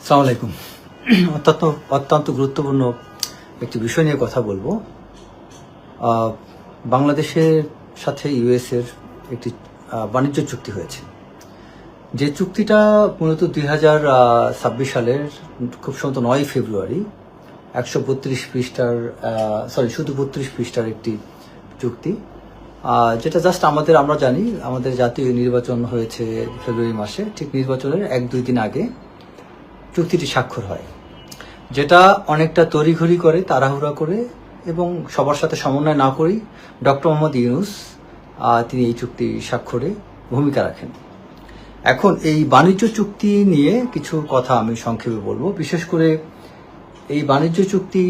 আসসালামু আলাইকুম। অত্যন্ত গুরুত্বপূর্ণ একটি বিষয় নিয়ে কথা বলবো। বাংলাদেশের সাথে ইউএস এর একটি বাণিজ্য চুক্তি হয়েছে, যে চুক্তিটা মূলত 2026 সালের খুব সম্ভবত 9 ফেব্রুয়ারি 132 পৃষ্ঠার শুধু 32 পৃষ্ঠার একটি চুক্তি, যেটা জাস্ট আমরা জানি আমাদের জাতীয় নির্বাচন হয়েছে ফেব্রুয়ারি মাসে, ঠিক নির্বাচনের 1-2 দিন আগে চুক্তিটি স্বাক্ষর হয়, যেটা অনেকটা তড়িঘড়ি করে, তাড়াহুড়া করে এবং সবার সাথে সমন্বয় না করেই ডক্টর মোহাম্মদ ইউনূস তিনি এই চুক্তি স্বাক্ষরে ভূমিকা রাখেন। এখন এই বাণিজ্য চুক্তি নিয়ে কিছু কথা আমি সংক্ষেপে বলবো। বিশেষ করে এই বাণিজ্য চুক্তি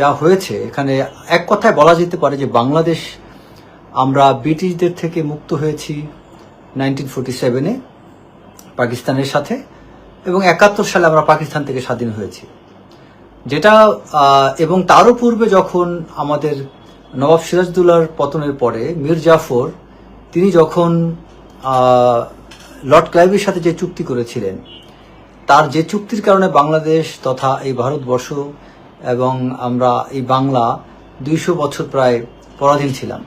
যা হয়েছে, এখানে এক কথায় বলা যেতে পারে যে বাংলাদেশ, আমরা ব্রিটিশদের থেকে মুক্ত হয়েছি 1947-এ পাকিস্তানের সাথে, এবং 71 সালে আমরা পাকিস্তান থেকে স্বাধীন হয়েছি, যেটা এবং তারও পূর্বে যখন আমাদের নবাব সিরাজউদ্দৌলার পতনের পরে মীর জাফর তিনি যখন লর্ড ক্লাইভের সাথে যে চুক্তি করেছিলেন, তার যে চুক্তির কারণে বাংলাদেশ তথা এই ভারতবর্ষ এবং আমরা এই বাংলা 200 বছর প্রায় পরাধীন ছিলাম।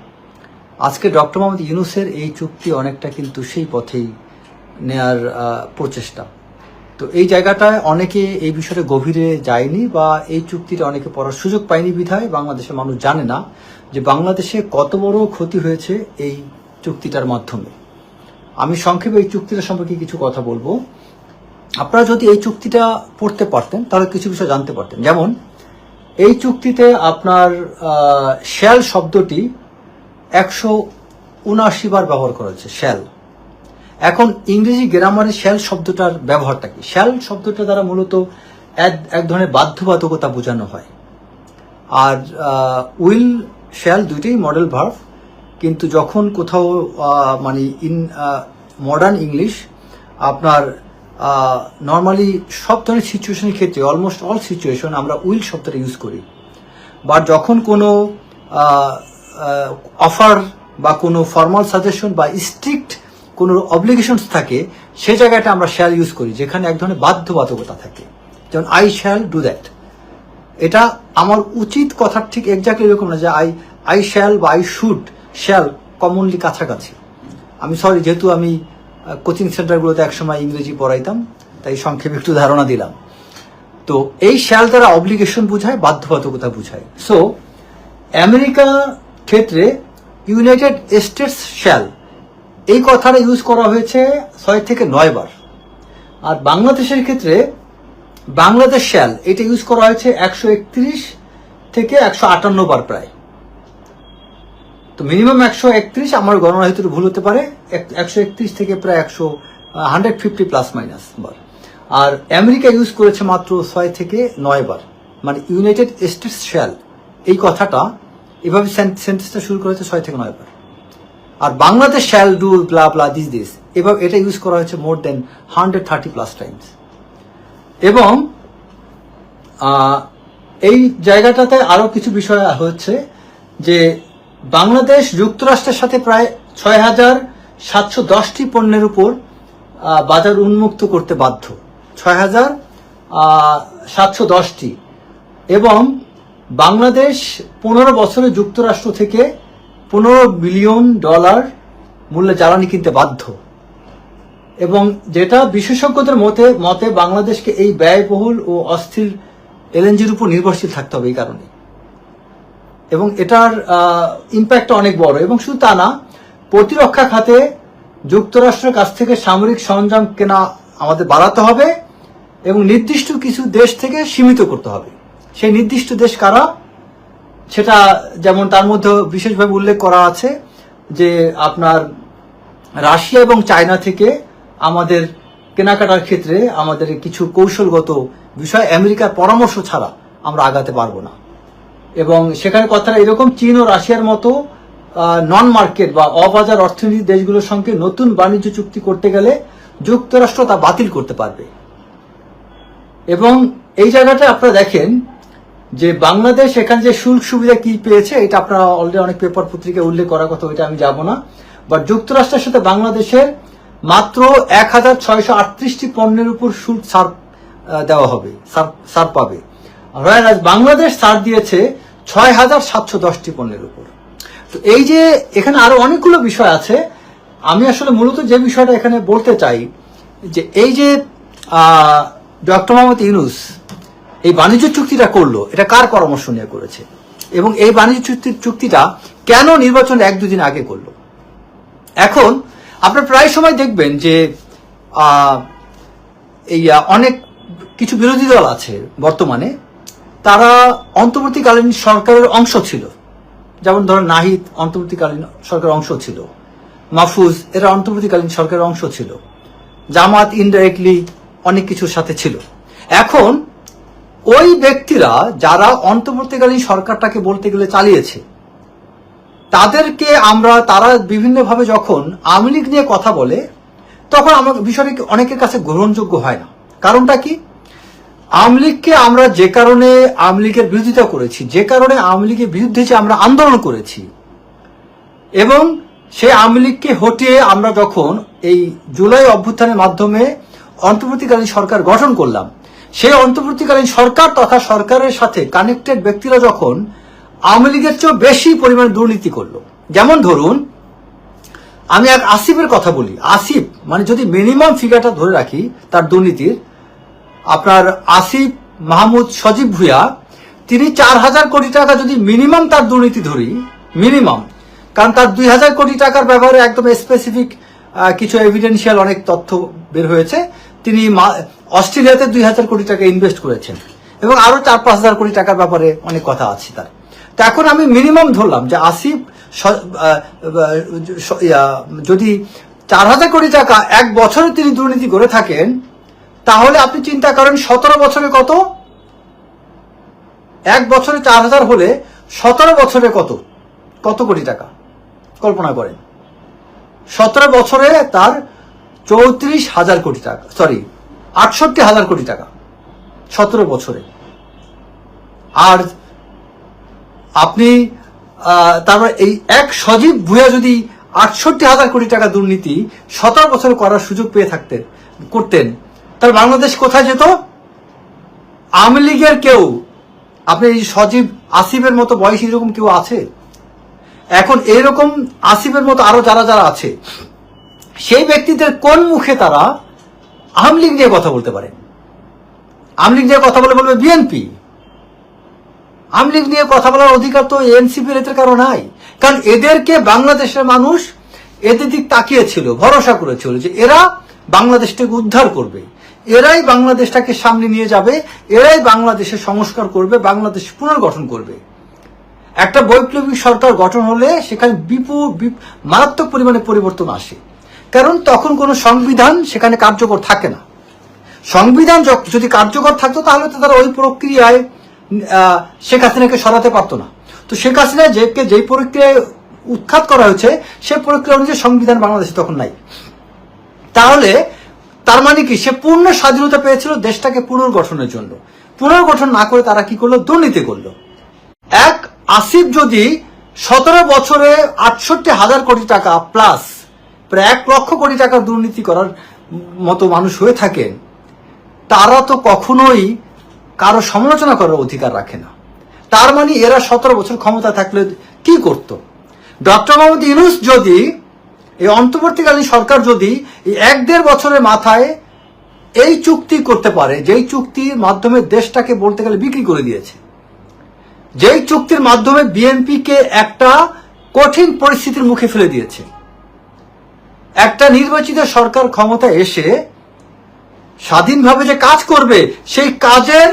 আজকে ডক্টর মোহাম্মদ ইউনূসের এই চুক্তি অনেকটা কিন্তু সেই পথেই নেয়ার প্রচেষ্টা। তো এই জায়গাটায় অনেকে এই বিষয়ে গভীরে যায়নি বা এই চুক্তিটা অনেকে পড়ার সুযোগ পায়নি বিধায় বাংলাদেশের মানুষ জানে না যে বাংলাদেশে কত বড় ক্ষতি হয়েছে এই চুক্তিটার মাধ্যমে। আমি সংক্ষেপে এই চুক্তিটা সম্পর্কে কিছু কথা বলবো। আপনারা যদি এই চুক্তিটা পড়তে পারতেন তাহলে কিছু বিষয় জানতে পারতেন। যেমন এই চুক্তিতে আপনার শ্যাল শব্দটি 179 বার ব্যবহার করা হয়েছে, শ্যাল। এখন ইংরেজি গ্রামারে শ্যাল শব্দটার ব্যবহারটা কি? শ্যাল শব্দটা দ্বারা মূলত এক ধরনের বাধ্যবাধকতা বোঝানো হয়, আর উইল শ্যাল দুইটাই মডেল ভার্ব, কিন্তু যখন কোথাও মানে ইন মডার্ন ইংলিশ আপনার নর্মালি সব ধরনের সিচুয়েশনের ক্ষেত্রে, অলমোস্ট অল সিচুয়েশন আমরা উইল শব্দটা ইউজ করি। বা যখন কোনো অফার বা কোনো ফর্মাল সাজেশন বা স্ট্রিক্ট কোনো অব্লিগেশনস থাকে, সে জায়গাটা আমরা শ্যাল ইউজ করি, যেখানে এক ধরনের বাধ্যবাধকতা থাকে। যেমন আই শ্যাল ডু দ্যাট, এটা আমার উচিত কথার ঠিক এক্স্যাক্টলি এরকম না যে আই শ্যাল বা আই শুড, শ্যাল কমনলি কাছাকাছি। আমি সরি, যেহেতু আমি কোচিং সেন্টারগুলোতে একসময় ইংরেজি পড়াইতাম, তাই সংক্ষেপে একটু ধারণা দিলাম। তো এই শ্যাল দ্বারা অব্লিগেশন বোঝায়, বাধ্যবাধকতা বোঝায়। সো আমেরিকার ক্ষেত্রে ইউনাইটেড স্টেটস শ্যাল, এই কথাটা ইউজ করা হয়েছে 6 থেকে 9 বার। আর বাংলাদেশের ক্ষেত্রে বাংলাদেশ শ্যাল, এটা ইউজ করা হয়েছে 131 থেকে 158 বার প্রায়। তো মিনিমাম 131, আমার গণনা হয়তো ভুল হতে পারে, 131 থেকে প্রায় 150 প্লাস মাইনাস বার। আর আমেরিকা ইউজ করেছে মাত্র 6 থেকে 9 বার। মানে ইউনাইটেড স্টেটস শ্যাল, এই কথাটা এভাবে সেন্টেন্সটা শুরু করেছে 6 থেকে 9 বার। আর Bangladesh shall do blah blah this, এভাবে এটা ইউজ করা হয়েছে মোর দেন 130 প্লাস টাইমস। এবং এই জায়গাটাতে আরো কিছু বিষয় হচ্ছে যে বাংলাদেশ যুক্তরাষ্ট্রের সাথে প্রায় 6,710টি পণ্যের উপর বাজার উন্মুক্ত করতে বাধ্য, 6,710টি। এবং বাংলাদেশ 15 বছরে যুক্তরাষ্ট্র থেকে $15 বিলিয়ন মূল্যে জ্বালানি কিনতে বাধ্য, এবং যেটা বিশেষজ্ঞদের মতে বাংলাদেশকে এই ব্যয়বহুল ও অস্থির এলএনজির উপর নির্ভরশীল থাকতে হবে এই কারণে। এবং এটার ইম্প্যাক্ট অনেক বড়। এবং শুধু তা না, প্রতিরক্ষা খাতে যুক্তরাষ্ট্রের কাছ থেকে সামরিক সরঞ্জাম কেনা আমাদের বাড়াতে হবে এবং নির্দিষ্ট কিছু দেশ থেকে সীমিত করতে হবে। সেই নির্দিষ্ট দেশ কারা, সেটা যেমন তার মধ্যে বিশেষভাবে উল্লেখ করা আছে যে আপনার রাশিয়া এবং চায়না থেকে আমাদের কেনাকাটার ক্ষেত্রে আমাদের কিছু কৌশলগত বিষয় আমেরিকার পরামর্শ ছাড়া আমরা আগাতে পারবো না। এবং সেখানে কথাটা এরকম, চীন ও রাশিয়ার মতো নন মার্কেট বা অবাজার অর্থনীতির দেশগুলোর সঙ্গে নতুন বাণিজ্য চুক্তি করতে গেলে যুক্তরাষ্ট্র তা বাতিল করতে পারবে। এবং এই জায়গাটা আপনারা দেখেন যে বাংলাদেশ এখানে যে শুল্ক সুবিধা কি পেয়েছে, এটা আপনারা অলরেডি অনেক পেপার পত্রিকায় উল্লেখ করার কথা, ওইটা আমি যাব না। বাট যুক্তরাষ্ট্রের সাথে বাংলাদেশের মাত্র 1,638টি পণ্যের উপর শুল্ক ছাড় দেওয়া হবে, ছাড় পাবে। বাংলাদেশ ছাড় দিয়েছে 6,710টি পণ্যের উপর। তো এই যে এখানে আরো অনেকগুলো বিষয় আছে, আমি আসলে মূলত যে বিষয়টা এখানে বলতে চাই যে এই যে ডক্টর মোহাম্মদ ইউনূস এই বাণিজ্য চুক্তিটা করলো, এটা কার পরামর্শ নিয়ে করেছে এবং এই বাণিজ্য চুক্তিটা কেন নির্বাচন 1-2 দিন আগে করলো? এখন আপনার প্রায় সময় দেখবেন যে এই অনেক কিছু বিরোধী দল আছে বর্তমানে, তারা অন্তর্বর্তীকালীন সরকারের অংশ ছিল, যেমন ধরেন নাহিদ অন্তর্বর্তীকালীন সরকারের অংশ ছিল, মাহফুজ এরা অন্তর্বর্তীকালীন সরকারের অংশ ছিল, জামাত ইনডাইরেক্টলি অনেক কিছুর সাথে ছিল। এখন ওই ব্যক্তিরা যারা অন্তর্বর্তীকালীন সরকারটাকে বলতে গেলে চালিয়েছে, তাদেরকে তারা বিভিন্নভাবে যখন আওয়ামী লীগ নিয়ে কথা বলে, তখন আমার বিষয়টি অনেকের কাছে গ্রহণযোগ্য হয় না। কারণটা কি? আওয়ামী লীগকে আমরা যে কারণে আওয়ামী লীগের বিরোধিতা করেছি, যে কারণে আওয়ামী লীগের বিরুদ্ধে যে আমরা আন্দোলন করেছি, এবং সেই আওয়ামী লীগকে হটিয়ে আমরা যখন এই জুলাই অভ্যুত্থানের মাধ্যমে অন্তর্বর্তীকালীন সরকার গঠন করলাম, সেই অন্তর্বর্তীকালীন সরকার তথা সরকারের সাথে কানেক্টেড ব্যক্তিরা যখন আওয়ামী লীগের চেয়েও বেশি পরিমাণ দুর্নীতি করলো, যেমন ধরুন আমি এক আসিফের কথা বলি। আসিফ মানে যদি মিনিমাম ফিগারটা ধরে রাখি তার দুর্নীতির, আপনার আসিফ মাহমুদ সজীব ভুঁইয়া, তিনি 4,000 কোটি টাকা যদি মিনিমাম তার দুর্নীতি ধরি, মিনিমাম, কারণ তার 2,000 কোটি টাকার ব্যাপারে একদম স্পেসিফিক কিছু এভিডেন্সিয়াল অনেক তথ্য বের হয়েছে। তিনি অস্ট্রেলিয়াতে 2,000 কোটি টাকা ইনভেস্ট করেছেন এবং আরো 4-5,000 কোটি টাকার ব্যাপারে অনেক কথা আছে তার। তো এখন আমি মিনিমাম ধরলাম যে আসিফ যদি 4,000 কোটি টাকা এক বছরে তিনি দুর্নীতি করে থাকেন, তাহলে আপনি চিন্তা করেন 17 বছরে কত? এক বছরে 4,000 হলে 17 বছরে কত কোটি টাকা কল্পনা করেন। 17 বছরে তার 34,000 কোটি টাকা, সরি 68,000 কোটি টাকা 17 বছরে। আর আপনি তারপর এই এক সজীব ভুঁইয়া যদি 68,000 কোটি টাকা দুর্নীতি 17 বছরে করার সুযোগ পেয়ে করতেন, তাহলে বাংলাদেশ কোথায় যেত? আওয়ামী লীগের কেউ, আপনি এই সজীব আসিফের মতো বয়সী এরকম কেউ আছে? এখন এইরকম আসিফের মতো আরো যারা যারা আছে, সেই ব্যক্তিদের কোন মুখে তারা আওয়ামী লীগ নিয়ে কথা বলতে পারে? আওয়ামী লীগ নিয়ে কথা বলবে বিএনপি। আওয়ামী লীগ নিয়ে কথা বলার অধিকার তো এনসিপির এদের কারো নাই, কারণ এদেরকে বাংলাদেশের মানুষ এদের দিক তাকিয়েছিল, ভরসা করেছিল যে এরা বাংলাদেশটাকে উদ্ধার করবে, এরাই বাংলাদেশটাকে সামনে নিয়ে যাবে, এরাই বাংলাদেশের সংস্কার করবে, বাংলাদেশ পুনর্গঠন করবে। একটা বৈপ্লবিক সরকার গঠন হলে সেখানে মারাত্মক পরিমাণে পরিবর্তন আসে, কারণ তখন কোনো সংবিধান সেখানে কার্যকর থাকে না। সংবিধান যদি কার্যকর থাকতো তাহলে তো তারা ওই প্রক্রিয়ায় শেখ হাসিনাকে সরাতে পারতো না। তো শেখ হাসিনা যেই প্রক্রিয়ায় উৎখাত করা হয়েছে, সে প্রক্রিয়া অনুযায়ী সংবিধান বাংলাদেশে তখন নাই। তাহলে তার মানে কি, সে পূর্ণ স্বাধীনতা পেয়েছিল দেশটাকে পুনর্গঠনের জন্য। পুনর্গঠন না করে তারা কি করলো? দুর্নীতি করলো। এক আসিফ যদি 17 বছরে 68,000 কোটি টাকা প্লাস প্রায় 1 লক্ষ কোটি টাকা দুর্নীতি করার মতো মানুষ হয়ে থাকেন, তারা তো কখনোই কারো সমালোচনা করার অধিকার রাখে না। তার মানে এরা 17 বছর ক্ষমতা থাকলে কি করত? ডক্টর মোহাম্মদ ইউনূস যদি, এই অন্তর্বর্তীকালীন সরকার যদি এই 1-1.5 বছরের মাথায় এই চুক্তি করতে পারে, যেই চুক্তির মাধ্যমে দেশটাকে বলতে গেলে বিক্রি করে দিয়েছে, যেই চুক্তির মাধ্যমে বিএনপিকে একটা কঠিন পরিস্থিতির মুখে ফেলে দিয়েছে, একটা নির্বাচিত সরকার ক্ষমতা এসে স্বাধীনভাবে যে কাজ করবে সেই কাজের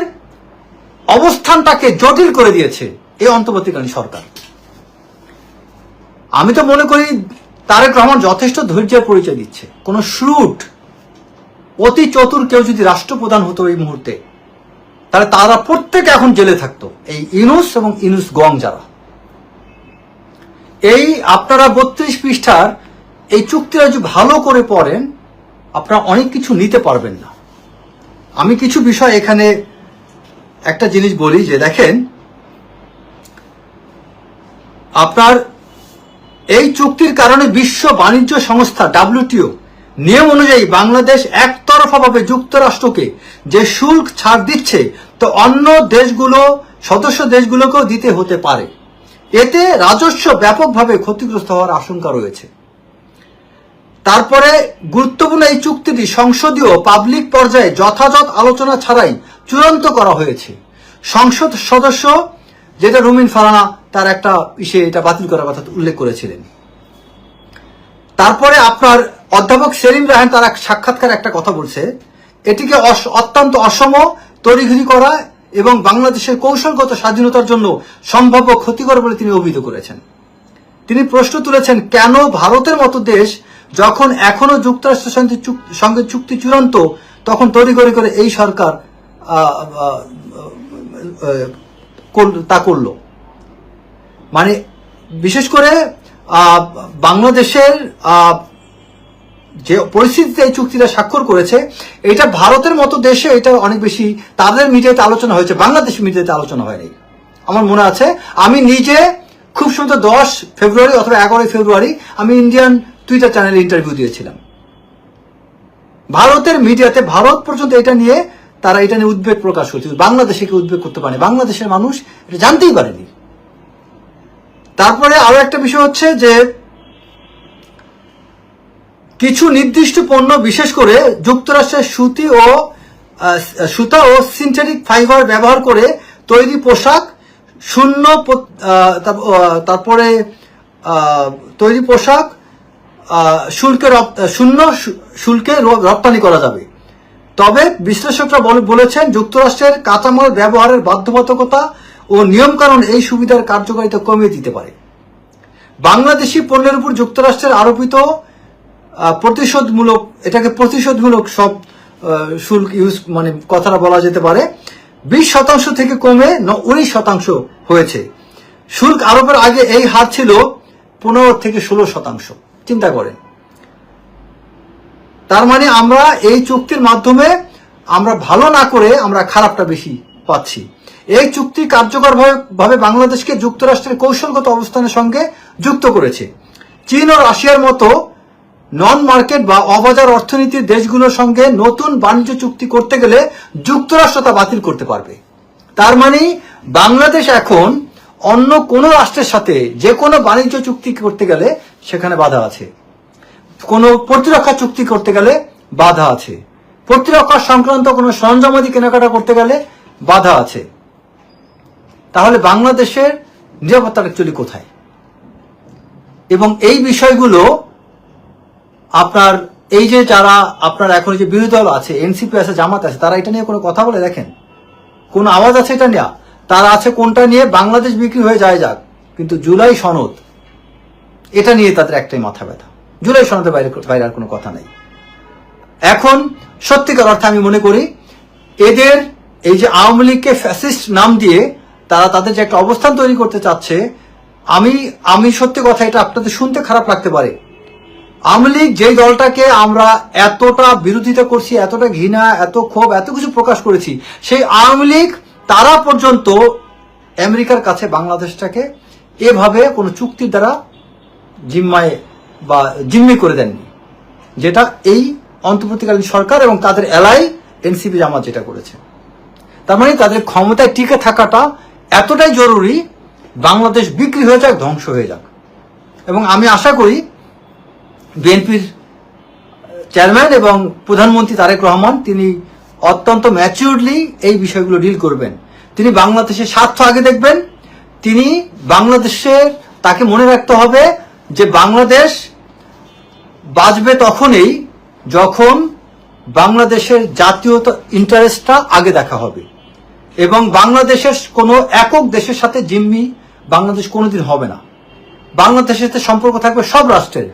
অবস্থানটাকে জটিল করে দিয়েছে এই অন্তর্বর্তীকালীন সরকার। আমি তো মনে করি তারেক রহমান যথেষ্ট ধৈর্যের পরিচয় দিচ্ছে। কোন শ্রুট অতি চতুর কেউ যদি রাষ্ট্রপ্রধান হতো এই মুহূর্তে, তাহলে তারা প্রত্যেকে এখন জেলে থাকতো। এই ইউনূস এবং ইউনূস গং যারা, এই আপনারা 32 পৃষ্ঠার এই চুক্তিটা যদি ভালো করে পড়েন, আপনারা অনেক কিছু নিতে পারবেন না। আমি কিছু বিষয় এখানে একটা জিনিস বলি যে দেখেন, আপনার এই চুক্তির কারণে বিশ্ব বাণিজ্য সংস্থা WTO নিয়ম অনুযায়ী বাংলাদেশ একতরফাভাবে যুক্তরাষ্ট্রকে যে শুল্ক ছাড় দিচ্ছে তো অন্য দেশগুলো, সদস্য দেশগুলোকেও দিতে হতে পারে। এতে রাজস্ব ব্যাপকভাবে ক্ষতিগ্রস্ত হওয়ার আশঙ্কা রয়েছে। তারপরে গুরুত্বপূর্ণ এই চুক্তিটি সংসদীয় পাবলিক পর্যায়ে যথাযথ আলোচনা ছাড়াই চূড়ান্ত করা হয়েছে। সংসদ সদস্য যেটা রুমিন ফারহানা তার একটা এটা বাতিল করার কথা উল্লেখ করেছিলেন। তারপরে আপনার অধ্যাপক সেলিম রায়হান তার এক সাক্ষাৎকার একটা কথা বলছে, এটিকে অত্যন্ত অসম, তড়িঘড়ি করা এবং বাংলাদেশের কৌশলগত স্বাধীনতার জন্য সম্ভাব্য ক্ষতিকর বলে তিনি অভিহিত করেছেন। তিনি প্রশ্ন তুলেছেন, কেন ভারতের মতো দেশ যখন এখনো যুক্তরাষ্ট্রের সঙ্গে চুক্তি চূড়ান্ত তখন তড়িঘড়ি করে এই সরকার তা করল। মানে বিশেষ করে বাংলাদেশের যে পরিস্থিতিতে এই চুক্তিটা স্বাক্ষর করেছে, এটা ভারতের মতো দেশে এটা অনেক বেশি তাদের মিডিয়াতে আলোচনা হয়েছে, বাংলাদেশ মিডিয়াতে আলোচনা হয়নি। আমার মনে আছে আমি নিজে খুব সম্ভবত 10 ফেব্রুয়ারি অথবা 11 ফেব্রুয়ারি আমি ইন্ডিয়ান টুইটার চ্যানেলে ইন্টারভিউ দিয়েছিলাম। ভারতের মিডিয়াতে ভারত পর্যন্ত এটা নিয়ে তারা এটা নিয়ে উদ্বেগ প্রকাশ করছে, বাংলাদেশে কেউ উদ্বেগ করতে পারে, বাংলাদেশের মানুষ এটা জানতেই পারেনি। তারপরে আরো একটা বিষয় হচ্ছে যে কিছু নির্দিষ্ট পণ্য, বিশেষ করে যুক্তরাষ্ট্রের সুতা ও সিনথেটিক ফাইবার ব্যবহার করে তৈরি পোশাক শূন্য শুল্কে রপ্তানি করা যাবে। তবে বিশ্লেষকরা বলেছেন যুক্তরাষ্ট্রের কাঁচামাল ব্যবহারের বাধ্যবাধকতা ও নিয়মকানুন এই সুবিধার কার্যকারিতা কমিয়ে দিতে পারে। বাংলাদেশি পণ্যের উপর যুক্তরাষ্ট্রের আরোপিত প্রতিশোধমূলক সব শুল্ক মানে কথাটা বলা যেতে পারে 20% থেকে কমে 19% হয়েছে। শুল্ক আরোপের আগে এই হার ছিল 15 থেকে 16%। চিন্তা করেন। তার মানে আমরা এই চুক্তির মাধ্যমে আমরা ভালো না করে আমরা খারাপটা বেশি পাচ্ছি। এই চুক্তি কার্যকরভাবে বাংলাদেশকে যুক্তরাষ্ট্রের কৌশলগত অবস্থানের সঙ্গে যুক্ত করেছে। চীন ও রাশিয়ার মতো নন মার্কেট বা অবাজার অর্থনীতির দেশগুলোর সঙ্গে নতুন বাণিজ্য চুক্তি করতে গেলে যুক্তরাষ্ট্র তা বাতিল করতে পারবে। তার মানে বাংলাদেশ এখন অন্য কোনো রাষ্ট্রের সাথে যে কোনো বাণিজ্য চুক্তি করতে গেলে সেখানে বাধা আছে, কোনো প্রতিরক্ষা চুক্তি করতে গেলে বাধা আছে, প্রতিরক্ষা সংক্রান্ত কোনো সরঞ্জামাদি কেনাকাটা করতে গেলে বাধা আছে। তাহলে বাংলাদেশের নিরাপত্তা অ্যাকচুয়ালি কোথায়? এবং এই বিষয়গুলো আপনার এই যে যারা আপনার এখন যে বিরোধী দল আছে, এনসিপি আছে, জামাত আছে, তারা এটা নিয়ে কোনো কথা বলে দেখেন? কোন আওয়াজ আছে এটা নিয়ে? তারা আছে কোনটা নিয়ে? বাংলাদেশ বিক্রি হয়ে যায় যাক, কিন্তু জুলাই সনদ এটা নিয়ে তাদের একটাই মাথা ব্যথা। জুলাই সনদের বাইরে আর কোনো কথা নাই। এখন সত্যিকার অর্থে আমি মনে করি এদের এই যে আওয়ামী লীগকে ফ্যাসিস্ট নাম দিয়ে তারা তাদের যে একটা অবস্থান তৈরি করতে চাচ্ছে, আমি সত্যি কথা, এটা আপনাদের শুনতে খারাপ লাগতে পারে। আওয়ামী লীগ যেই দলটাকে আমরা এতটা বিরোধিতা করছি, এতটা ঘৃণা, এত ক্ষোভ, এত কিছু প্রকাশ করেছি, সেই আওয়ামী লীগ তারা পর্যন্ত আমেরিকার কাছে বাংলাদেশটাকে এভাবে কোনো চুক্তির দ্বারা জিম্মি করে দেননি, যেটা এই অন্তর্বর্তীকালীন সরকার এবং তাদের এলাই এনসিপি জামাত যেটা করেছে। তার মানে তাদের ক্ষমতায় টিকে থাকাটা এতটাই জরুরি, বাংলাদেশ বিক্রি হয়ে যাক, ধ্বংস হয়ে যাক। এবং আমি আশা করি বিএনপির চেয়ারম্যান এবং প্রধানমন্ত্রী তারেক রহমান তিনি অত্যন্ত ম্যাচিউরলি এই বিষয়গুলো ডিল করবেন। তিনি বাংলাদেশের স্বার্থ আগে দেখবেন। তিনি তাকে মনে রাখতে হবে যে বাংলাদেশ বাঁচবে তখনই যখন বাংলাদেশের জাতীয়তা ইন্টারেস্টটা আগে দেখা হবে, এবং বাংলাদেশের কোনো একক দেশের সাথে জিম্মি বাংলাদেশ কোনোদিন হবে না। বাংলাদেশের সাথে সম্পর্ক থাকবে সব রাষ্ট্রের।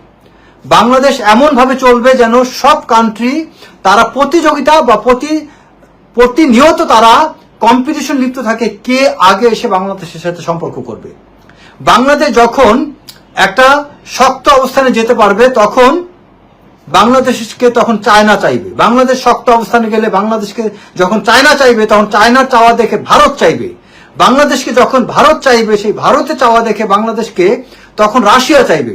বাংলাদেশ এমন ভাবে চলবে যেন সব কান্ট্রি তারা প্রতিযোগিতা বা প্রতিনিয়ত তারা কম্পিটিশন লিপ্ত থাকে, কে আগে এসে বাংলাদেশের সাথে সম্পর্ক করবে। বাংলাদেশ যখন একটা শক্ত অবস্থানে যেতে পারবে তখন বাংলাদেশকে তখন চায়না চাইবে। বাংলাদেশ শক্ত অবস্থানে গেলে বাংলাদেশকে যখন চায়না চাইবে তখন চায়নার চাওয়া দেখে ভারত চাইবে। বাংলাদেশকে যখন ভারত চাইবে সেই ভারতের চাওয়া দেখে বাংলাদেশকে তখন রাশিয়া চাইবে।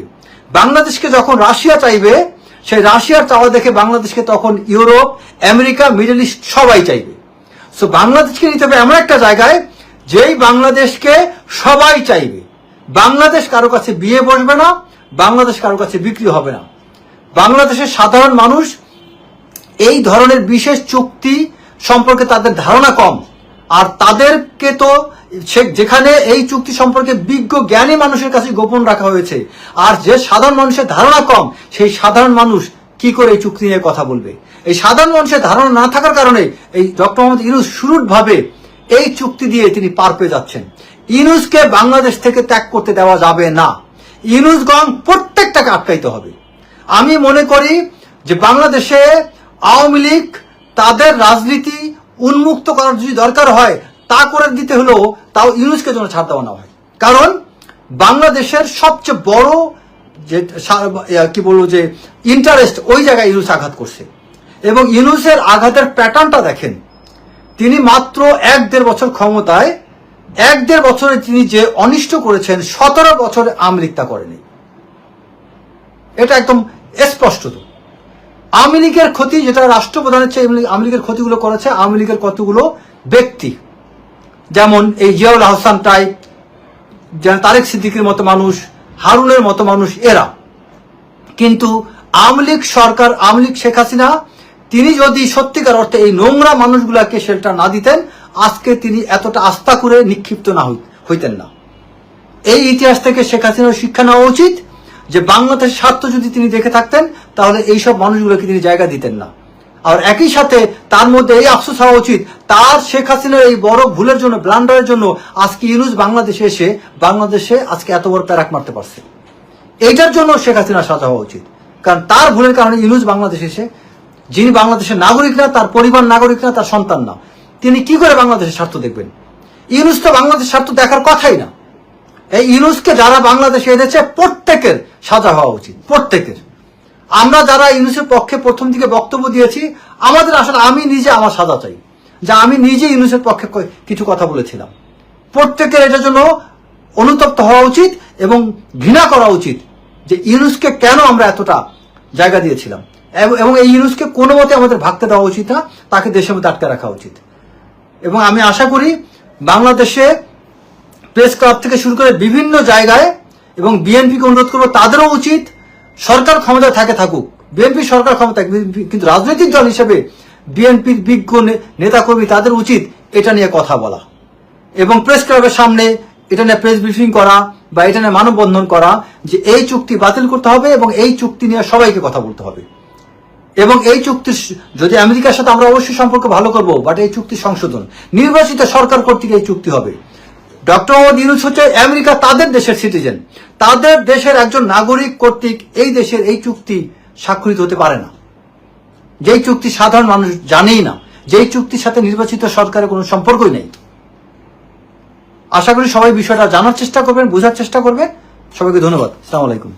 বাংলাদেশকে যখন রাশিয়া চাইবে সেই রাশিয়ার চাওয়া দেখে বাংলাদেশকে তখন ইউরোপ, আমেরিকা, মিডল ইস্ট সবাই চাইবে। সো বাংলাদেশকে নিতে হবে এমন একটা জায়গায় যেই বাংলাদেশকে সবাই চাইবে। বাংলাদেশ কারো কাছে বিয়ে বসবে না, বাংলাদেশ কারো কাছে বিক্রি হবে না। বাংলাদেশের সাধারণ মানুষ এই ধরনের বিশেষ চুক্তি সম্পর্কে তাদের ধারণা কম, আর তাদেরকে তো যেখানে এই চুক্তি সম্পর্কে বিজ্ঞ জ্ঞানী মানুষের কাছে গোপন রাখা হয়েছে, আর যে সাধারণ মানুষের ধারণা কম সেই সাধারণ মানুষ কি করে এই চুক্তি নিয়ে কথা বলবে? এই সাধারণ মানুষের ধারণা না থাকার কারণে এই ডক্টর মোহাম্মদ ইউনূস শুরুভাবে এই চুক্তি দিয়ে তিনি পার পেয়ে যাচ্ছেন। ইউনূসকে বাংলাদেশ থেকে ত্যাগ করতে দেওয়া যাবে না। ইউনূসগণ প্রত্যেকটাকে আটকাইতে হবে। আমি মনে করি যে বাংলাদেশে আওয়ামী লীগ তাদের রাজনীতি উন্মুক্ত করার যদি দরকার হয় তা করে দিতে হলেও তাও ইউনূসকে যেন ছাড় দেওয়া না হয়। কারণ বাংলাদেশের সবচেয়ে বড় যে কি বলবো যে ইন্টারেস্ট ওই জায়গায় ইউনূস আঘাত করছে, এবং ইউনূসের আঘাতের প্যাটার্নটা দেখেন। তিনি মাত্র 1-1.5 বছর ক্ষমতায়, 1-1.5 বছরে তিনি যে অনিষ্ট করেছেন 17 বছরে আওয়ামী লীগ তা করেনি। এটা একদম স্পষ্টত। আওয়ামী লীগের ক্ষতি যেটা রাষ্ট্রপ্রধানের চেয়ে আওয়ামী লীগের ক্ষতিগুলো করেছে আওয়ামী লীগের কতগুলো ব্যক্তি, যেমন এই জিয়াউল আহসান টাইপ, তারেক সিদ্দিকীর মতো মানুষ, হারুনের মতো মানুষ, এরা। কিন্তু আওয়ামী লীগ সরকার, আওয়ামী লীগ শেখ হাসিনা তিনি যদি সত্যিকার অর্থে এই নোংরা মানুষগুলাকে শেল্টার না দিতেন, আজকে তিনি এতটা আস্থা করে নিক্ষিপ্ত না হইতেন না। এই ইতিহাস থেকে শেখ হাসিনার শিক্ষা নেওয়া উচিত যে বাংলাদেশের স্বার্থ যদি তিনি দেখে থাকতেন তাহলে এইসব মানুষগুলোকে তিনি জায়গা দিতেন না। আর একই সাথে তার মধ্যে এই আফসোস হওয়া উচিত তার শেখ হাসিনার এই বড় ভুলের জন্য, ব্লান্ডারের জন্য আজকে ইউনূস বাংলাদেশে এসে বাংলাদেশে আজকে এত বড় প্যারাক মারতে পারছে। এইটার জন্য শেখ হাসিনার সাজা হওয়া উচিত। কারণ তার ভুলের কারণে ইউনূস বাংলাদেশে এসে, যিনি বাংলাদেশের নাগরিক না, তার পরিবার নাগরিক না, তার সন্তান না, তিনি কি করে বাংলাদেশের স্বার্থ দেখবেন? ইউনূস তো বাংলাদেশের স্বার্থ দেখার কথাই না। এই ইউনূসকে যারা বাংলাদেশে এনেছে প্রত্যেকের সাজা হওয়া উচিত, প্রত্যেকের। আমরা যারা ইউনূসের পক্ষে প্রথম দিকে বক্তব্য দিয়েছি, আমাদের আসলে আমি নিজে আমার সাজা চাই, যা আমি নিজে ইউনূসের পক্ষে কিছু কথা বলেছিলাম। প্রত্যেকের এটার জন্য অনুতপ্ত হওয়া উচিত এবং ঘৃণা করা উচিত যে ইউনূসকে কেন আমরা এতটা জায়গা দিয়েছিলাম, এবং এই ইউনূসকে কোনো মতে আমাদের ভাগতে দেওয়া উচিত না, তাকে দেশের মধ্যে আটকে রাখা উচিত। এবং আমি আশা করি বাংলাদেশে প্রেস ক্লাব থেকে শুরু করে বিভিন্ন জায়গায়, এবং বিএনপিকে অনুরোধ করবো তাদেরও উচিত, সরকার ক্ষমতায় থাকুক, বিএনপি সরকার ক্ষমতায়, কিন্তু রাজনৈতিক দল হিসেবে বিএনপির বিজ্ঞ নেতাকর্মী তাদের উচিত এটা নিয়ে কথা বলা, এবং প্রেস ক্লাবের সামনে এটা নিয়ে প্রেস ব্রিফিং করা বা এটা নিয়ে মানববন্ধন করা যে এই চুক্তি বাতিল করতে হবে এবং এই চুক্তি নিয়ে সবাইকে কথা বলতে হবে। এবং এই চুক্তির যদি আমেরিকার সাথে আমরা অবশ্যই সম্পর্ক ভালো করবো, বাট এই চুক্তি সংশোধন নির্বাচিত সরকার কর্তৃক এই চুক্তি হবে। ডক্টর মোহাম্মদ ইউনূস হচ্ছে আমেরিকা তাদের দেশের সিটিজেন, তাদের দেশের একজন নাগরিক কর্তৃক এই দেশের এই চুক্তি স্বাক্ষরিত হতে পারে না, যেই চুক্তি সাধারণ মানুষ জানেই না, যেই চুক্তির সাথে নির্বাচিত সরকারের কোনো সম্পর্কই নেই। আশা করি সবাই বিষয়টা জানার চেষ্টা করবেন, বোঝার চেষ্টা করবেন। সবাইকে ধন্যবাদ। আসসালামু আলাইকুম।